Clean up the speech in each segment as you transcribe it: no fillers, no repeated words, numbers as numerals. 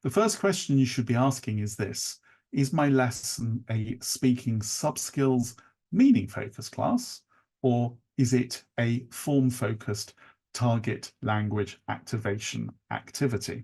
The first question you should be asking is this: is my lesson a speaking sub-skills meaning-focused class, or is it a form-focused target language activation activity?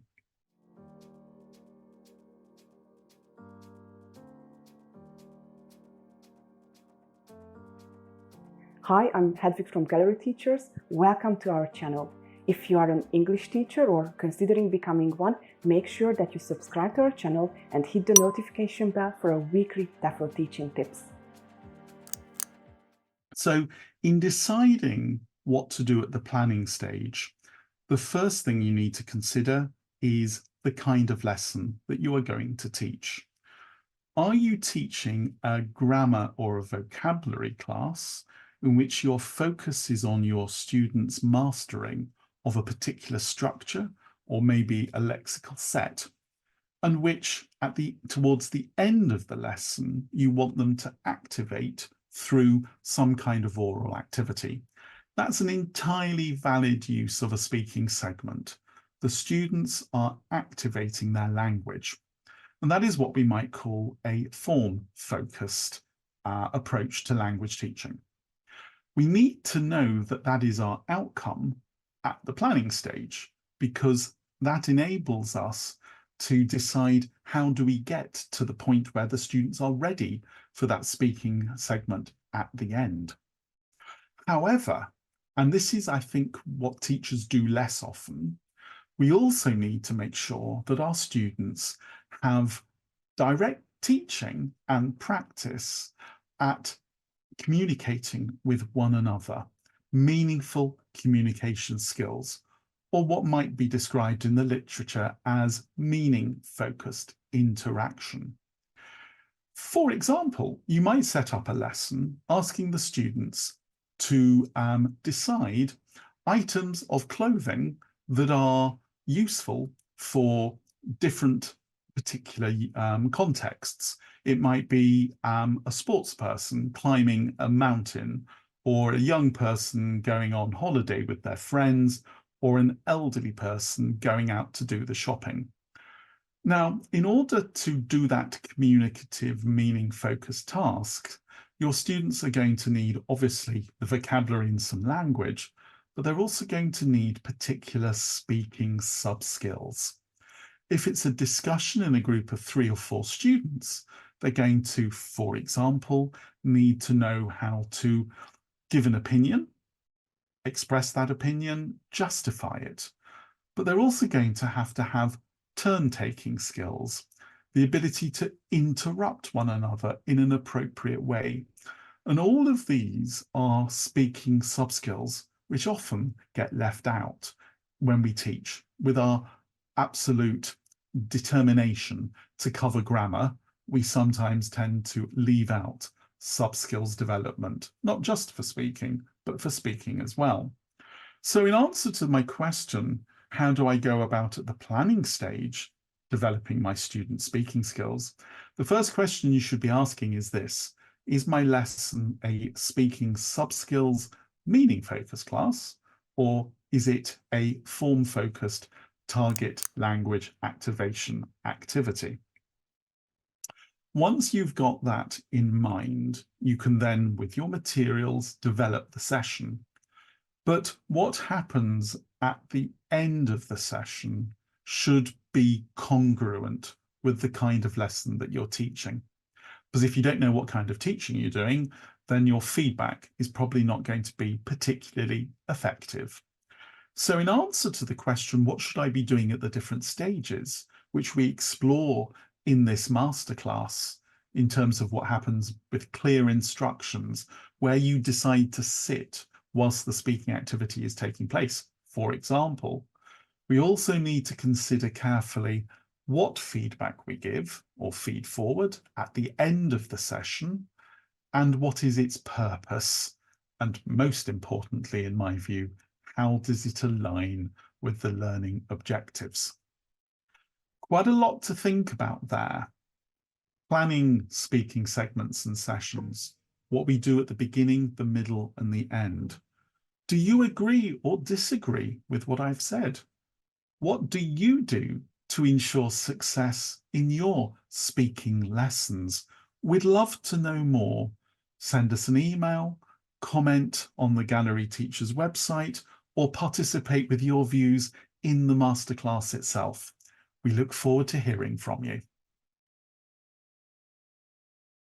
Hi, I'm Hedvig from Gallery Teachers. Welcome to our channel. If you are an English teacher or considering becoming one, make sure that you subscribe to our channel and hit the notification bell for our weekly TEFL teaching tips. So in deciding what to do at the planning stage, the first thing you need to consider is the kind of lesson that you are going to teach. Are you teaching a grammar or a vocabulary class in which your focus is on your students' mastering of a particular structure or maybe a lexical set, and which towards the end of the lesson you want them to activate through some kind of oral activity? That's an entirely valid use of a speaking segment. The students are activating their language. And that is what we might call a form-focused approach to language teaching. We need to know that that is our outcome at the planning stage, because that enables us to decide how do we get to the point where the students are ready for that speaking segment at the end. However, and this is, I think, what teachers do less often, we also need to make sure that our students have direct teaching and practice at communicating with one another, meaningful communication skills, or what might be described in the literature as meaning-focused interaction. For example, you might set up a lesson asking the students to decide items of clothing that are useful for different particular contexts. It might be a sports person climbing a mountain, or a young person going on holiday with their friends, or an elderly person going out to do the shopping. Now, in order to do that communicative, meaning-focused task, your students are going to need, obviously, the vocabulary and some language, but they're also going to need particular speaking sub-skills. If it's a discussion in a group of 3 or 4 students, they're going to, for example, need to know how to give an opinion, express that opinion, justify it. But they're also going to have turn-taking skills, the ability to interrupt one another in an appropriate way. And all of these are speaking sub-skills, which often get left out when we teach. With our absolute determination to cover grammar, we sometimes tend to leave out sub-skills development, not just for speaking, but for speaking as well. So in answer to my question, how do I go about at the planning stage developing my student speaking skills? The first question you should be asking is this: is my lesson a speaking sub-skills meaning-focused class, or is it a form-focused target language activation activity? Once you've got that in mind, you can then, with your materials, develop the session. But what happens at the end of the session should be congruent with the kind of lesson that you're teaching. Because if you don't know what kind of teaching you're doing, then your feedback is probably not going to be particularly effective. So in answer to the question, what should I be doing at the different stages, which we explore in this masterclass in terms of what happens with clear instructions, where you decide to sit whilst the speaking activity is taking place, for example, we also need to consider carefully what feedback we give or feed forward at the end of the session, and what is its purpose, and most importantly, in my view, how does it align with the learning objectives? Quite a lot to think about there. Planning speaking segments and sessions, what we do at the beginning, the middle, and the end. Do you agree or disagree with what I've said? What do you do to ensure success in your speaking lessons. We'd love to know more. Send us an email, comment on the Gallery Teachers website, or participate with your views in the masterclass itself. We look forward to hearing from you.